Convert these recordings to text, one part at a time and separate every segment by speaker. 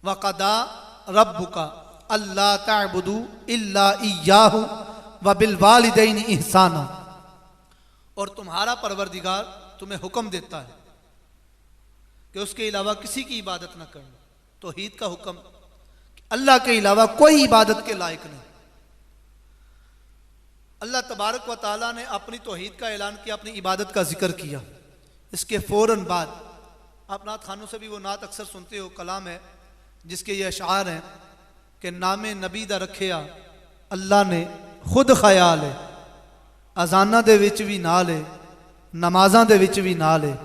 Speaker 1: वक़दा रब्बुका अल्ला ता'बुदू इल्ला इय्याहु व बिल वालिदैनि इहसाना, और तुम्हारा परवरदिगार तुम्हें हुक्म देता है कि उसके अलावा किसी की इबादत न करना। तौहीद का हुक्म, अल्लाह के अलावा कोई इबादत के लायक नहीं। अल्लाह तबारक व तआला ने अपनी तौहीद का ऐलान किया, अपनी इबादत का जिक्र किया। इसके फौरन बाद आप नात खानों से भी वो नात अक्सर सुनते हो, कलाम है जिसके ये अशार हैं कि नामे नबी दा रखिया अल्लाह ने खुद ख्याल है, अजाना दे विच भी नाल है, नमाज़ां दे विच भी नाल है।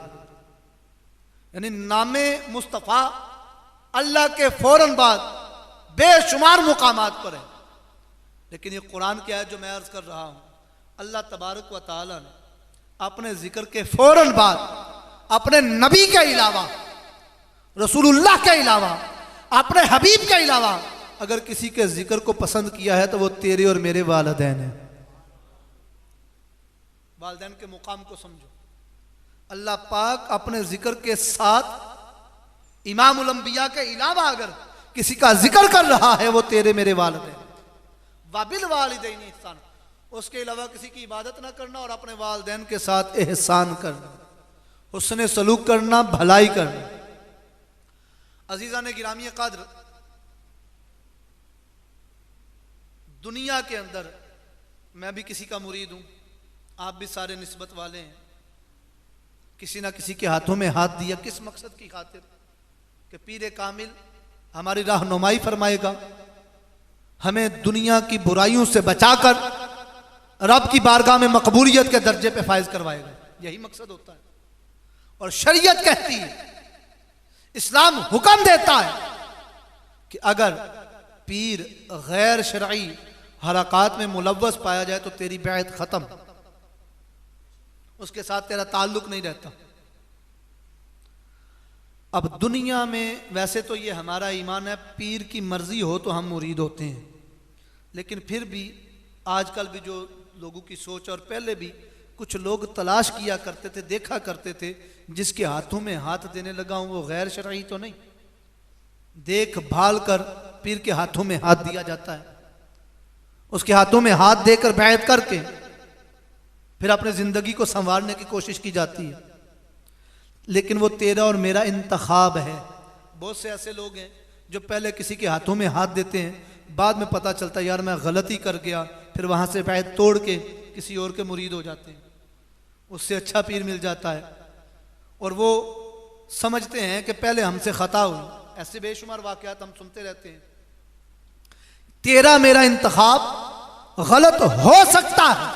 Speaker 1: यानी नामे मुस्तफ़ा अल्लाह के फौरन बाद बेशुमार मुकामात पर है। लेकिन ये कुरान क्या है जो मैं अर्ज कर रहा हूं, अल्लाह तबारक व तआला ने अपने जिक्र के फौरन बाद अपने नबी के अलावा, रसूलुल्लाह के अलावा, अपने हबीब के अलावा अगर किसी के जिक्र को पसंद किया है तो वो तेरे और मेरे वालिदैन हैं। वालिदैन के मुकाम को समझो। अल्लाह पाक अपने जिक्र के साथ इमामुल अंबिया के अलावा अगर किसी का जिक्र कर रहा है वो तेरे मेरे वालिदैन। वाबिल वालिदैन इहसान, उसके अलावा किसी की इबादत ना करना और अपने वालिदैन के साथ एहसान करना, हुस्न सलूक करना, भलाई करना। अजीजा ने गिरामी कद्र, दुनिया के अंदर मैं भी किसी का मुरीद हूं, आप भी सारे निस्बत वाले हैं। किसी ना किसी के हाथों में हाथ दिया, किस मकसद की खातिर? कि पीर कामिल हमारी रहनुमाई फरमाएगा, हमें दुनिया की बुराइयों से बचाकर रब की बारगाह में मकबूलियत के दर्जे पे फायज करवाएगा। यही मकसद होता है। और शरीयत कहती है, इस्लाम हुक्म देता है कि अगर पीर गैर शरई हरकात में मुलव्वस पाया जाए तो तेरी बैत खत्म, उसके साथ तेरा ताल्लुक नहीं रहता। अब दुनिया में वैसे तो ये हमारा ईमान है, पीर की मर्जी हो तो हम मुरीद होते हैं, लेकिन फिर भी आजकल भी जो लोगों की सोच, और पहले भी कुछ लोग तलाश किया करते थे, देखा करते थे, जिसके हाथों में हाथ देने लगा हूं वो गैर शरई तो नहीं। देख भाल कर पीर के हाथों में हाथ दिया जाता है, उसके हाथों में हाथ देकर बैत करके फिर अपने जिंदगी को संवारने की कोशिश की जाती है। लेकिन वो तेरा और मेरा इंतखाब है। बहुत से ऐसे लोग हैं जो पहले किसी के हाथों में हाथ देते हैं, बाद में पता चलता है यार मैं गलती कर गया, फिर वहां से बैत तोड़ के किसी और के मुरीद हो जाते हैं, उससे अच्छा पीर मिल जाता है। और वो समझते हैं कि पहले हमसे खता हुई। ऐसे बेशुमार वाकयात हम सुनते रहते हैं। तेरा मेरा इंतखाब गलत हो सकता है,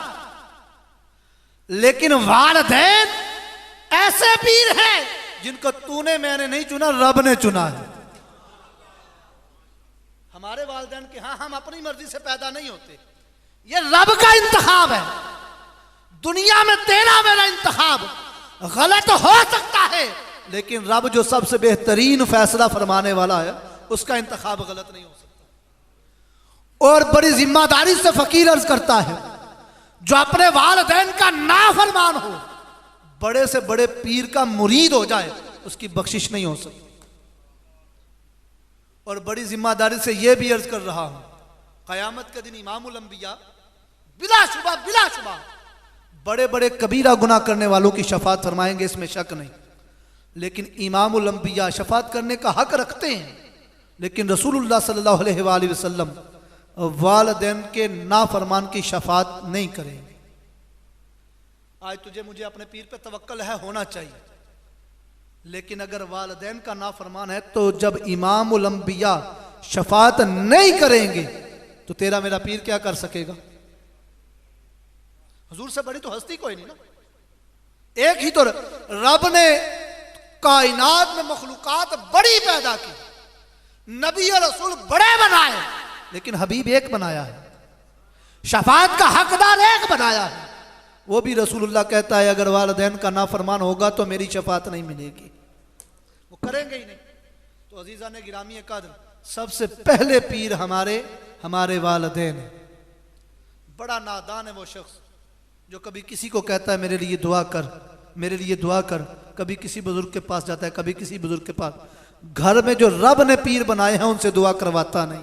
Speaker 1: लेकिन वालिदैन ऐसे पीर हैं जिनको तूने मैंने नहीं चुना, रब ने चुना है। हमारे वालिदैन के हाँ, हम अपनी मर्जी से पैदा नहीं होते, ये रब का इंतखाब है। दुनिया में तेरा मेरा इंतखाब गलत हो सकता है, लेकिन रब जो सबसे बेहतरीन फैसला फरमाने वाला है उसका इंतखाब गलत नहीं हो सकता। और बड़ी जिम्मेदारी से फकीर अर्ज करता है, जो अपने वालिदैन का नाफरमान हो, बड़े से बड़े पीर का मुरीद हो जाए, उसकी बख्शिश नहीं हो सकती। और बड़ी जिम्मेदारी से यह भी अर्ज कर रहा हूं, कयामत के दिन इमामुल अंबिया बिलाशुबा बड़े बड़े कबीरा गुनाह करने वालों की शफात फरमाएंगे, इसमें शक नहीं। लेकिन इमामुल अंबिया शफात करने का हक रखते हैं, लेकिन रसूलुल्लाह सल्लल्लाहु अलैहि वसल्लम वालिदैन के नाफरमान की शफात नहीं करेंगे। आज तुझे मुझे अपने पीर पे तवक्कल है, होना चाहिए, लेकिन अगर वालिदैन का नाफरमान है तो जब इमामुल अंबिया शफात नहीं करेंगे तो तेरा मेरा पीर क्या कर सकेगा? हुजूर से बड़ी तो हस्ती कोई नहीं ना। एक ही तो रब ने कायनात में मखलूकात बड़ी पैदा की, नबी और रसूल बड़े बनाए, लेकिन हबीब एक बनाया है, शफात का हकदार एक बनाया है। वो भी रसूलुल्लाह कहता है अगर वालिदैन का नाफरमान होगा तो मेरी शफात नहीं मिलेगी, वो करेंगे ही नहीं। तो अजीजा ने गिरामी कद्र, सबसे पहले पीर हमारे वालिदैन है। बड़ा नादान है वो शख्स जो कभी किसी को कहता है मेरे लिए दुआ कर, मेरे लिए दुआ कर, कभी किसी बुजुर्ग के पास जाता है, कभी किसी बुजुर्ग के पास। घर में जो रब ने पीर बनाए हैं उनसे दुआ करवाता नहीं।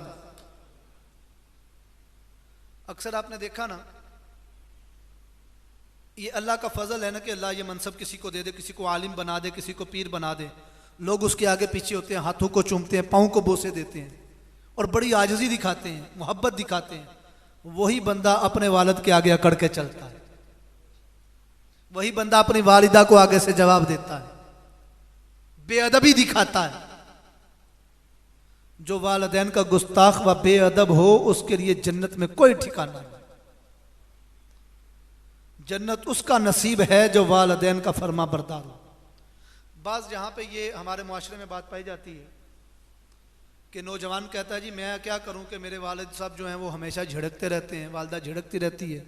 Speaker 1: अक्सर आपने देखा ना, ये अल्लाह का फजल है ना कि अल्लाह ये मनसब किसी को दे दे, किसी को आलिम बना दे, किसी को पीर बना दे। लोग उसके आगे पीछे होते हैं, हाथों को चूमते हैं, पाँव को बोसे देते हैं और बड़ी आजिज़ी दिखाते हैं, मोहब्बत दिखाते हैं। वही बंदा अपने वालिद के आगे अकड़ के चलता है, वही बंदा अपनी वालिदा को आगे से जवाब देता है, बेअदबी दिखाता है। जो वालिदैन का गुस्ताख व बेअदब हो उसके लिए जन्नत में कोई ठिकाना नहीं। जन्नत उसका नसीब है जो वालिदैन का फरमा बरदार हो। बाज़ यहाँ पे ये हमारे माशरे में बात पाई जाती है कि नौजवान कहता है जी मैं क्या करूँ कि मेरे वालिद साहब जो हैं वो हमेशा झिड़कते रहते हैं, वालिदा झिड़कती रहती है,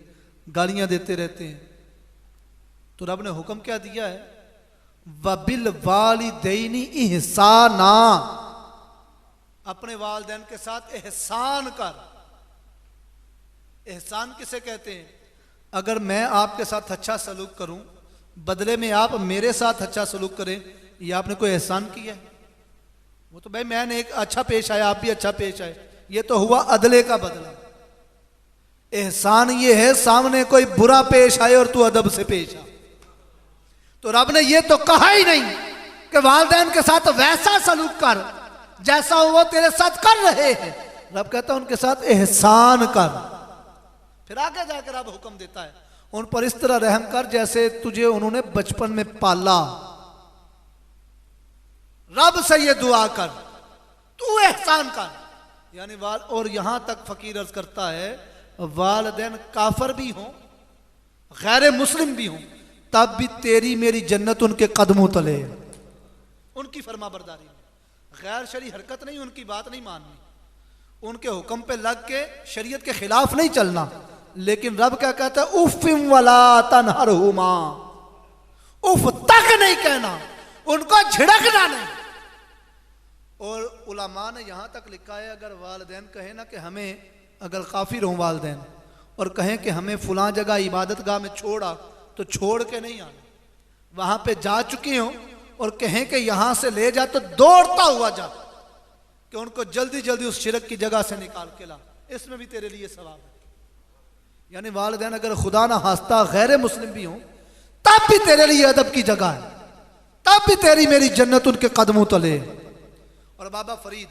Speaker 1: गालियाँ देते रहते हैं। तो रब ने हुक्म क्या दिया है, वबिल वालिदैनी इहसाना, अपने वालिदैन के साथ एहसान कर। एहसान किसे कहते हैं? अगर मैं आपके साथ अच्छा सलूक करूं, बदले में आप मेरे साथ अच्छा सलूक करें, ये आपने कोई एहसान किया है? वो तो भाई मैंने एक अच्छा पेश आया, आप भी अच्छा पेश आए, ये तो हुआ अदले का बदला। एहसान ये है सामने कोई बुरा पेश आए और तू अदब से पेश आ। तो रब ने ये तो कहा ही नहीं कि वालिदैन के साथ वैसा सलूक कर जैसा वो तेरे साथ कर रहे हैं। रब कहता है उनके साथ एहसान कर। फिर आगे जाकर रब हुक्म देता है उन पर इस तरह रहम कर जैसे तुझे उन्होंने बचपन में पाला। रब से ये दुआ कर, तू एहसान कर। यानी और यहां तक फकीर अर्ज करता है वालिदैन काफर भी हों, गैर मुस्लिम भी हों, तब भी तेरी मेरी जन्नत उनके कदमों तले है, उनकी फरमा बरदारी में। गैर शरी हरकत नहीं, उनकी बात नहीं माननी, उनके हुक्म पे लग के शरीयत के खिलाफ नहीं चलना। लेकिन रब क्या कहता है, उफ़िम वला तनहरहुमा, उफ तक नहीं कहना, उनको झिड़कना नहीं। और उलमा ने यहां तक लिखा है अगर वालिदैन कहे ना कि हमें, अगर काफिर हों वालिदैन और कहें कि हमें फुला जगह इबादत गाह में छोड़ा, तो छोड़ के नहीं आना। वहां पे जा चुके हो और कहें कि यहां से ले जा, तो दौड़ता हुआ जा कि उनको जल्दी जल्दी उस शिरक की जगह से निकाल के ला, इसमें भी तेरे लिए सवाब है। यानी वालिदैन अगर खुदा ना हास्ता गैर मुस्लिम भी हो तब भी तेरे लिए अदब की जगह है, तब भी तेरी मेरी जन्नत उनके कदमों तले। और बाबा फरीद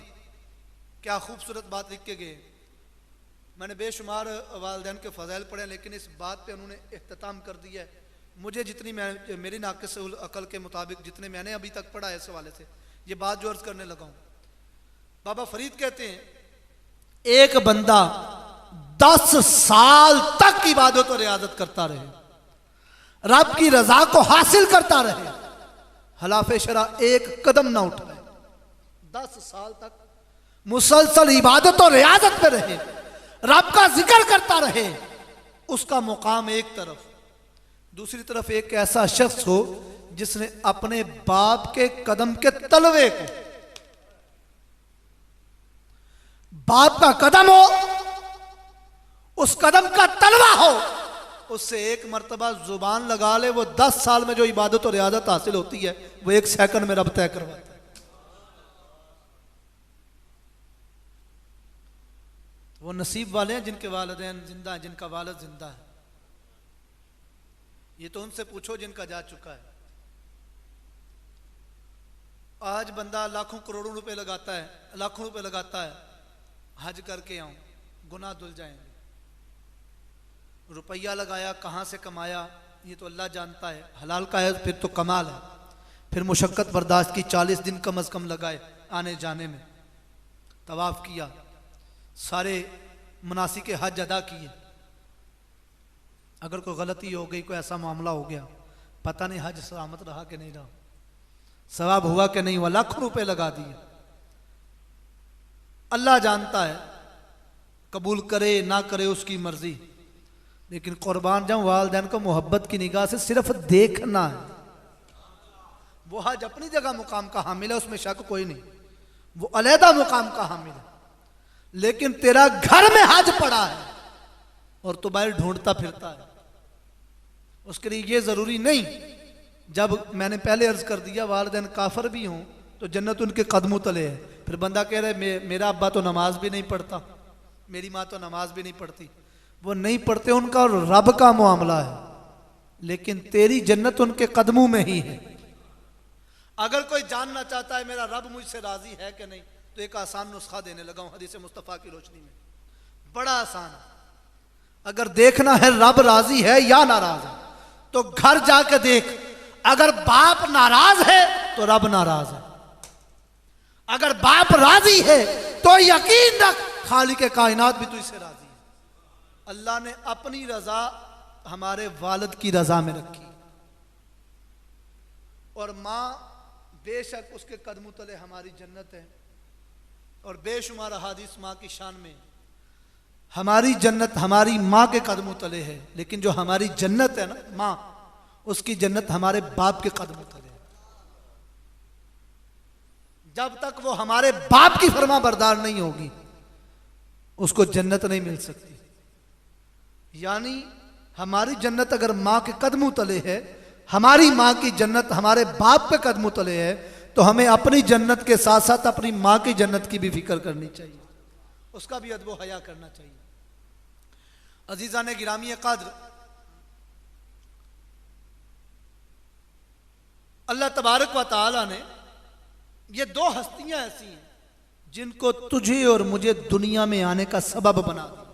Speaker 1: क्या खूबसूरत बात लिख के गए। मैंने बेशुमार वालिदैन के फ़ज़ाइल पढ़े, लेकिन इस बात पे उन्होंने इख्तिताम कर दिया है। मुझे जितनी मेरी नाक़िस अकल के मुताबिक जितने मैंने अभी तक पढ़ा है इस हवाले से ये बात जो अर्ज करने लगा हूँ। बाबा फरीद कहते हैं एक बंदा 10 साल तक इबादत और रियाजत करता रहे, रब की रजा को हासिल करता रहे, खिलाफ़े शरा एक कदम ना उठाए, 10 साल तक मुसलसल इबादत और रियाजत पे रहे, रब का जिक्र करता रहे, उसका मुकाम एक तरफ। दूसरी तरफ एक ऐसा शख्स हो जिसने अपने बाप के कदम के तलवे को, बाप का कदम हो, उस कदम का तलवा हो, उससे एक मर्तबा जुबान लगा ले, वो 10 साल में जो इबादत और रियाजत हासिल होती है वो 1 सेकंड में रब तय करवाता है। वो नसीब वाले हैं जिनके वालिदैन जिंदा हैं, जिनका वालिद जिंदा है। ये तो उनसे पूछो जिनका जा चुका है। आज बंदा लाखों करोड़ों रुपए लगाता है, लाखों रुपए लगाता है, हज करके आऊं, गुनाह धुल जाएंगे। रुपया लगाया, कहां से कमाया ये तो अल्लाह जानता है, हलाल का है फिर तो कमाल है। फिर मुशक्कत बर्दाश्त की, 40 दिन कम अज कम लगाए आने जाने में, तवाफ किया, सारे मुनासिक हज अदा किए। अगर कोई गलती हो गई, कोई ऐसा मामला हो गया, पता नहीं हज सलामत रहा कि नहीं रहा, सवाब हुआ कि नहीं हुआ, लाखों रुपए लगा दिए। अल्लाह जानता है, कबूल करे ना करे उसकी मर्जी, लेकिन कुर्बान जाऊं वालिदैन को मोहब्बत की निगाह से सिर्फ देखना है। वो हज अपनी जगह मुकाम का हामिल है, उसमें शक कोई नहीं, वो अलहदा मुकाम का हामिल है। लेकिन तेरा घर में हज पड़ा है और तू बाहर ढूंढता फिरता है, उसके लिए ये जरूरी नहीं। जब मैंने पहले अर्ज कर दिया वालिदैन काफिर भी हों तो जन्नत उनके कदमों तले है। फिर बंदा कह रहा है मेरा अब्बा तो नमाज भी नहीं पढ़ता, मेरी माँ तो नमाज भी नहीं पढ़ती। वो नहीं पढ़ते, उनका और रब का मामला है, लेकिन तेरी जन्नत उनके कदमों में ही है। अगर कोई जानना चाहता है मेरा रब मुझसे राजी है कि नहीं, तो एक आसान नुस्खा देने लगा हूं हदीस मुस्तफ़ा की रोशनी में, बड़ा आसान है। अगर देखना है रब राजी है या नाराज है, तो घर जाके देख, अगर बाप नाराज है तो रब नाराज है, अगर बाप राजी है तो यकीन रख खालिक कायनात भी तुझसे राजी है। अल्लाह ने अपनी रजा हमारे वालिद की रजा में रखी, और माँ बेशक उसके कदमों तले हमारी जन्नत है, और बेशुमार हादिस माँ की शान में। हमारी जन्नत हमारी माँ के कदमों तले है, लेकिन जो हमारी जन्नत है ना माँ, उसकी जन्नत हमारे बाप के कदमों तले है। जब तक वो हमारे बाप की फरमा बरदार नहीं होगी, उसको जन्नत नहीं मिल सकती। यानी हमारी जन्नत अगर माँ के कदमों तले है, हमारी माँ की जन्नत हमारे बाप के कदमों तले है, तो हमें अपनी जन्नत के साथ साथ अपनी माँ की जन्नत की भी फिक्र करनी चाहिए, उसका भी अदब हया करना चाहिए। अजीजा ने गिरामी कद्र, अल्लाह तबारक व तआला ने ये दो हस्तियां ऐसी हैं जिनको तुझे और मुझे दुनिया में आने का सबब बना दिया।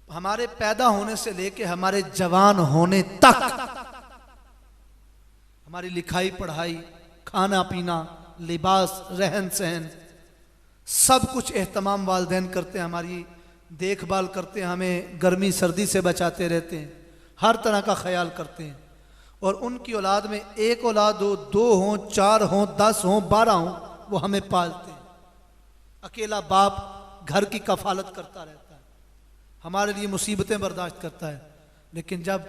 Speaker 1: हमारे पैदा होने से लेके हमारे जवान होने तक हमारी लिखाई पढ़ाई, खाना पीना, लिबास, रहन सहन, सब कुछ एहतमाम वालिदैन करते हैं, हमारी देखभाल करते हैं, हमें गर्मी सर्दी से बचाते रहते हैं, हर तरह का ख्याल करते हैं। और उनकी औलाद में एक औलाद हो, दो हों, चार हों, 10 हों, 12 हों, वो हमें पालते हैं। अकेला बाप घर की कफालत करता रहता है, हमारे लिए मुसीबतें बर्दाश्त करता है, लेकिन जब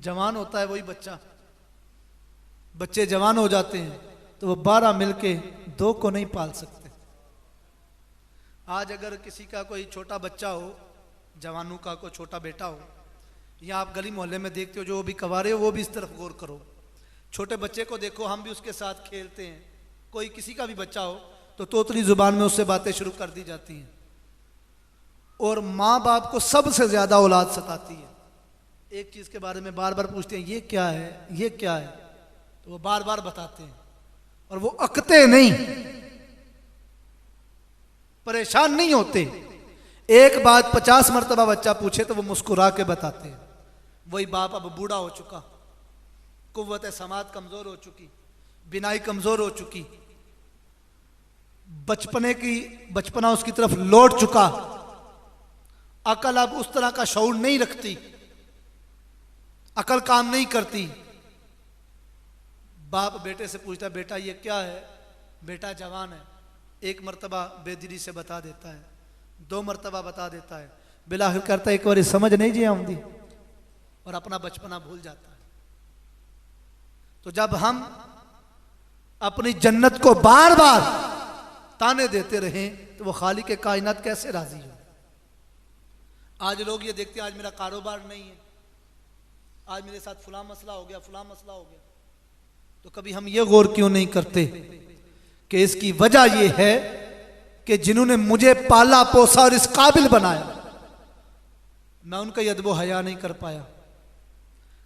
Speaker 1: जवान होता है वही बच्चे जवान हो जाते हैं, तो वो 12 मिलके 2 को नहीं पाल सकते। आज अगर किसी का कोई छोटा बच्चा हो, जवानों का कोई छोटा बेटा हो, या आप गली मोहल्ले में देखते हो जो भी कवारे हो, वो भी इस तरफ गौर करो। छोटे बच्चे को देखो, हम भी उसके साथ खेलते हैं, कोई किसी का भी बच्चा हो तो तोतली जुबान में उससे बातें शुरू कर दी जाती हैं। और माँ बाप को सबसे ज्यादा औलाद सताती है, एक चीज के बारे में बार बार पूछते हैं, ये क्या है, ये क्या है, तो वो बार बार बताते हैं, और वो अकते नहीं, परेशान नहीं होते। एक बात 50 मरतबा बच्चा पूछे तो वो मुस्कुरा के बताते हैं। वही बाप अब बूढ़ा हो चुका, कुव्वत समात कमजोर हो चुकी, बिनाई कमजोर हो चुकी, बचपना उसकी तरफ लौट चुका, अकल अब उस तरह का शऊर नहीं रखती, अकल काम नहीं करती। बाप बेटे से पूछता है, बेटा ये क्या है, बेटा जवान है, एक मरतबा बेदिली से बता देता है, 2 मरतबा बता देता है, बिलाखिर करता है एक बार समझ नहीं जी आऊंगी, और अपना बचपना भूल जाता है। तो जब हम अपनी जन्नत को बार बार ताने देते रहें, तो वो खालिक के कायनात कैसे राजी हो। आज लोग ये देखते हैं, आज मेरा कारोबार नहीं है, आज मेरे साथ फलां मसला हो गया, फलां मसला हो गया, तो कभी हम ये गौर क्यों नहीं करते कि इसकी वजह यह है कि जिन्होंने मुझे पाला पोसा और इस काबिल बनाया, मैं उनका अदब हया नहीं कर पाया।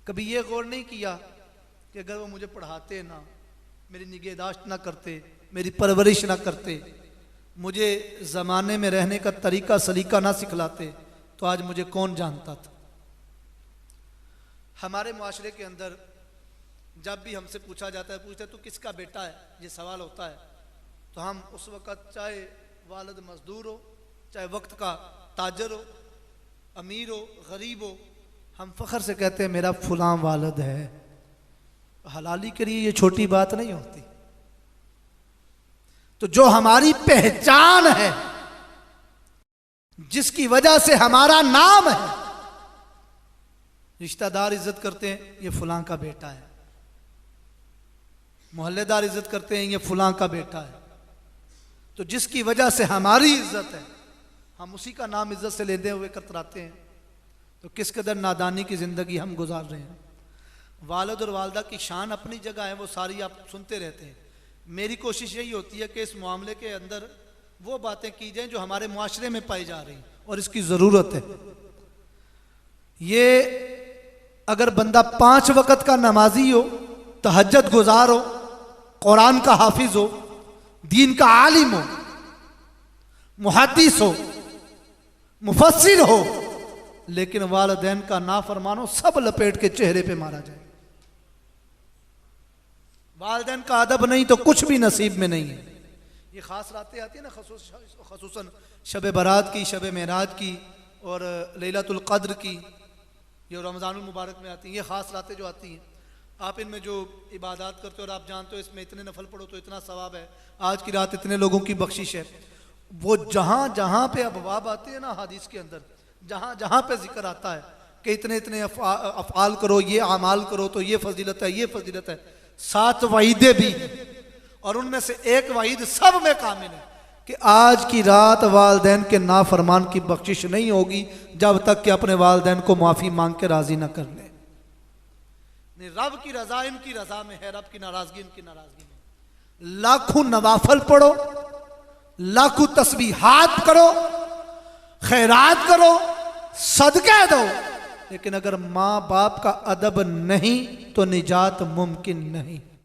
Speaker 1: कभी ये गौर नहीं किया कि अगर वो मुझे पढ़ाते ना, मेरी निगहदाश्त ना करते, मेरी परवरिश ना करते, मुझे ज़माने में रहने का तरीका सलीका ना सिखलाते, तो आज मुझे कौन जानता था। हमारे माशरे के अंदर जब भी हमसे पूछा जाता है, पूछते तू किसका बेटा है, ये सवाल होता है, तो हम उस वक़्त चाहे वालिद मजदूर हो, चाहे वक्त का ताजर हो, अमीर हो, गरीब हो, हम फ़ख्र से कहते हैं मेरा फलां वालिद है। हलाली के लिए ये छोटी बात नहीं होती। तो जो हमारी पहचान है, जिसकी वजह से हमारा नाम है, रिश्तेदार इज्जत करते हैं, ये फलां का बेटा है, मोहल्लेदार इज्जत करते हैं, ये फलां का बेटा है, तो जिसकी वजह से हमारी इज्जत है, हम उसी का नाम इज्जत से लेते हुए कतराते हैं। तो किस कदर नादानी की जिंदगी हम गुजार रहे हैं। वालिद और वालदा की शान अपनी जगह है, वो सारी आप सुनते रहते हैं। मेरी कोशिश यही होती है कि इस मामले के अंदर वो बातें की जाएं जो हमारे मुआशरे में पाई जा रही और इसकी ज़रूरत है। ये अगर बंदा 5 वक़्त का नमाजी हो, तहज्जुद गुजार हो, कुरान का हाफिज हो, दीन का आलिम हो, मुहद्दिस हो, मुफस्सिर हो, लेकिन वालिदैन का नाफरमान हो, सब लपेट के चेहरे पे मारा जाए। वालिदैन का अदब नहीं तो कुछ भी नसीब में नहीं है। ये खास रातें आती है ना, खसूसन शब बारात की, शब मेराज की और लैलतुल क़द्र की, ये रमज़ानुल मुबारक में आती हैं। ये ख़ास रातें जो आती हैं, आप इनमें जो इबादत करते हो और आप जानते हो इसमें इतने नफल पढ़ो तो इतना सवाब है, आज की रात इतने लोगों की बख्शिश है। वो जहाँ जहाँ पे अबवाब आते हैं ना हदीस के अंदर, जहाँ जहाँ पे जिक्र आता है कि इतने इतने अफ़आल करो, ये अमाल करो तो ये फजीलत है, ये फजीलत है, 7 वईदें भी और उनमें से एक वईद सब में कामिल है कि आज की रात वालिदैन के नाफरमान की बख्शिश नहीं होगी जब तक कि अपने वालिदैन को माफ़ी मांग के राज़ी न कर ले। रब की रज़ा इनकी रज़ा में है, रब की नाराज़गी इनकी नाराज़गी में। लाखों नवाफल पढ़ो, लाखों तस्बीहात करो, खैरात करो, सदका दो, लेकिन अगर माँ बाप का अदब नहीं तो निजात मुमकिन नहीं।